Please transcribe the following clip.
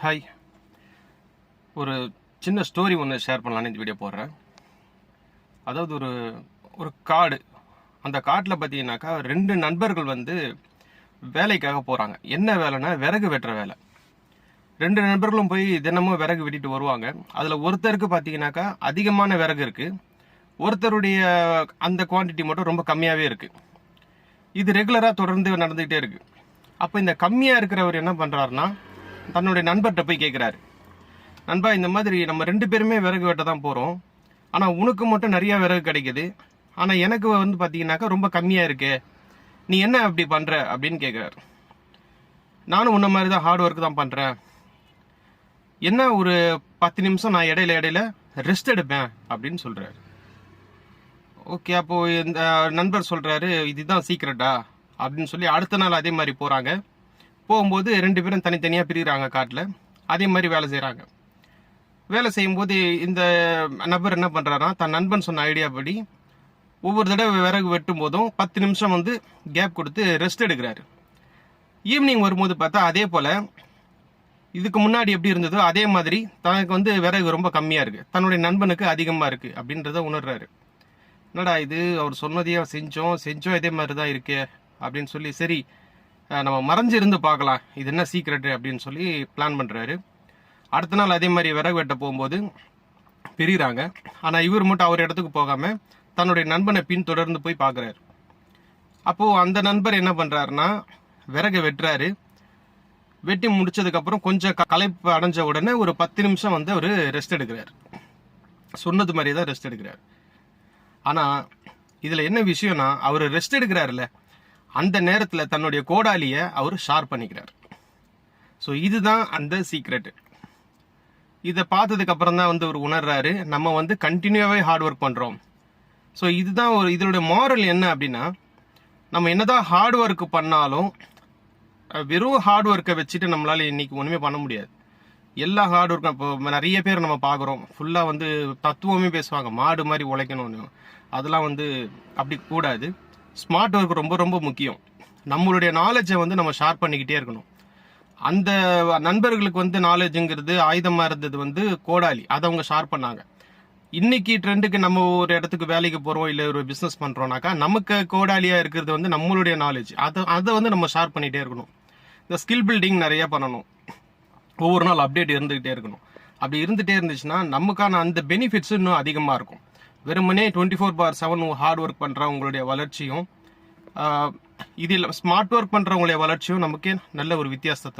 Hi, ஒரு சின்ன story ஒன்று ஷேர் பண்ணலான்னு இந்த வீடியோ போடுறேன். அதாவது ஒரு ஒரு காடு. அந்த காட்டில் பார்த்தீங்கன்னாக்கா 2 நண்பர்கள் வேலைக்காக போகிறாங்க. என்ன வேலைன்னா விறகு வெட்டுற வேலை. 2 நண்பர்களும் போய் தினமும் விறகு வெட்டிட்டு வருவாங்க. அதில் ஒருத்தருக்கு பார்த்தீங்கன்னாக்கா அதிகமான விறகு இருக்குது, ஒருத்தருடைய அந்த குவான்டிட்டி மட்டும் ரொம்ப கம்மியாகவே இருக்குது. இது ரெகுலராக தொடர்ந்து நடந்துகிட்டே இருக்குது. அப்போ இந்த கம்மியாக இருக்கிறவர் என்ன பண்ணுறாருன்னா, தன்னுடைய நண்பர்கிட்ட போய் கேட்குறாரு, நண்பா, இந்த மாதிரி நம்ம 2 பேருமே விறகு வெட்ட தான் போகிறோம், ஆனால் உனக்கு மட்டும் நிறையா விறகு கிடைக்குது, ஆனால் எனக்கு பார்த்தீங்கன்னாக்கா ரொம்ப கம்மியாக இருக்கு, நீ என்ன அப்படி பண்ணுற அப்படின்னு கேட்குறாரு. நானும் உன்ன மாதிரி தான் ஹார்ட் ஒர்க் தான் பண்ணுறேன், என்ன ஒரு 10 நிமிஷம் நான் இடையில ரெஸ்ட் எடுப்பேன் அப்படின்னு சொல்கிறாரு. ஓகே, அப்போது இந்த நண்பர் சொல்கிறாரு, இதுதான் சீக்ரெட்டா அப்படின்னு சொல்லி அடுத்த நாள் அதே மாதிரி போகிறாங்க. போகும்போது 2 பேரும் தனித்தனியாக பிரிகிறாங்க காட்டில். அதே மாதிரி வேலை செய்கிறாங்க. வேலை செய்யும்போது இந்த நபர் என்ன பண்ணுறாருன்னா, தன் நண்பன் சொன்ன ஐடியா படி ஒவ்வொரு தடவை விறகு வெட்டும் போதும் 10 நிமிஷம் கேப் கொடுத்து ரெஸ்ட் எடுக்கிறாரு. ஈவினிங் வரும்போது பார்த்தா அதே போல் இதுக்கு முன்னாடி எப்படி இருந்ததோ அதே மாதிரி தனக்கு விறகு ரொம்ப கம்மியாக இருக்குது, தன்னுடைய நண்பனுக்கு அதிகமாக இருக்குது அப்படின்றத உணர்றாரு. என்னடா இது, அவர் சொன்னதையே செஞ்சோம் இதே மாதிரி தான் இருக்கே அப்படின்னு சொல்லி, சரி நம்ம மறைஞ்சு இருந்து பார்க்கலாம், இது என்ன சீக்ரெட்டு அப்படின்னு சொல்லி பிளான் பண்ணுறாரு. அடுத்த நாள் அதே மாதிரி விறகு வெட்ட போகும்போது பிரிகிறாங்க. ஆனால் இவர் மட்டும் அவர் இடத்துக்கு போகாமல் தன்னுடைய நண்பனை பின்தொடர்ந்து போய் பார்க்குறாரு. அப்போது அந்த நண்பர் என்ன பண்ணுறாருன்னா, விறகு வெட்டுறாரு. வெட்டி முடிச்சதுக்கப்புறம் கொஞ்சம் களைப்பு அடைஞ்ச உடனே ஒரு 10 நிமிஷம் அவர் ரெஸ்ட் எடுக்கிறார். சொன்னது மாதிரி தான் ரெஸ்ட் எடுக்கிறார். ஆனால் இதில் என்ன விஷயம்னா, அவர் ரெஸ்ட் எடுக்கிறாருல்ல, அந்த நேரத்தில் தன்னுடைய கோடாலியை அவர் ஷார்ப் பண்ணிக்கிறார். ஸோ இதுதான் அந்த சீக்ரெட்டு. இதை பார்த்ததுக்கு அப்புறம் தான் அவர் உணர்றாரு, நம்ம கண்டினியூவாகவே ஹார்ட் ஒர்க் பண்ணுறோம். ஸோ இதுதான் இதனுடைய மாரல் என்ன அப்படின்னா, நம்ம என்னதான் ஹார்ட் ஒர்க் பண்ணாலும் வெறும் ஹார்ட் ஒர்க்கை வச்சுட்டு நம்மளால இன்னைக்கு ஒன்றுமே பண்ண முடியாது. எல்லா ஹார்ட் ஒர்க்கும் இப்போ நிறைய பேர் நம்ம பார்க்குறோம், ஃபுல்லாக தத்துவமே பேசுவாங்க, மாடு மாதிரி உழைக்கணும்னு. அதெல்லாம் அப்படி கூடாது. ஸ்மார்ட் ஒர்க் ரொம்ப ரொம்ப முக்கியம். நம்மளுடைய நாலேஜை நம்ம ஷேர் பண்ணிக்கிட்டே இருக்கணும். அந்த நண்பர்களுக்கு நாலேஜுங்கிறது ஆயுதமாக இருந்தது கோடாலி, அதை அவங்க ஷேர் பண்ணாங்க. இன்னைக்கு ட்ரெண்டுக்கு நம்ம ஒரு இடத்துக்கு வேலைக்கு போகிறோம், இல்லை ஒரு பிஸ்னஸ் பண்ணுறோம்னாக்கா நமக்கு கோடாலியாக இருக்கிறது நம்மளுடைய நாலேஜ். அதை நம்ம ஷேர் பண்ணிகிட்டே இருக்கணும். இந்த ஸ்கில் பில்டிங் நிறைய பண்ணணும், ஒவ்வொரு நாள் அப்டேட் இருந்துகிட்டே இருக்கணும். அப்படி இருந்துகிட்டே இருந்துச்சுன்னா நமக்கான அந்த பெனிஃபிட்ஸ் இன்னும் அதிகமாக இருக்கும். வெறுமனே 24/7 ஹார்ட் ஒர்க் பண்ணுற உங்களுடைய வளர்ச்சியும் இதில் ஸ்மார்ட் ஒர்க் பண்ணுறவங்களுடைய வளர்ச்சியும் நமக்கு நல்ல ஒரு வித்தியாசத்தை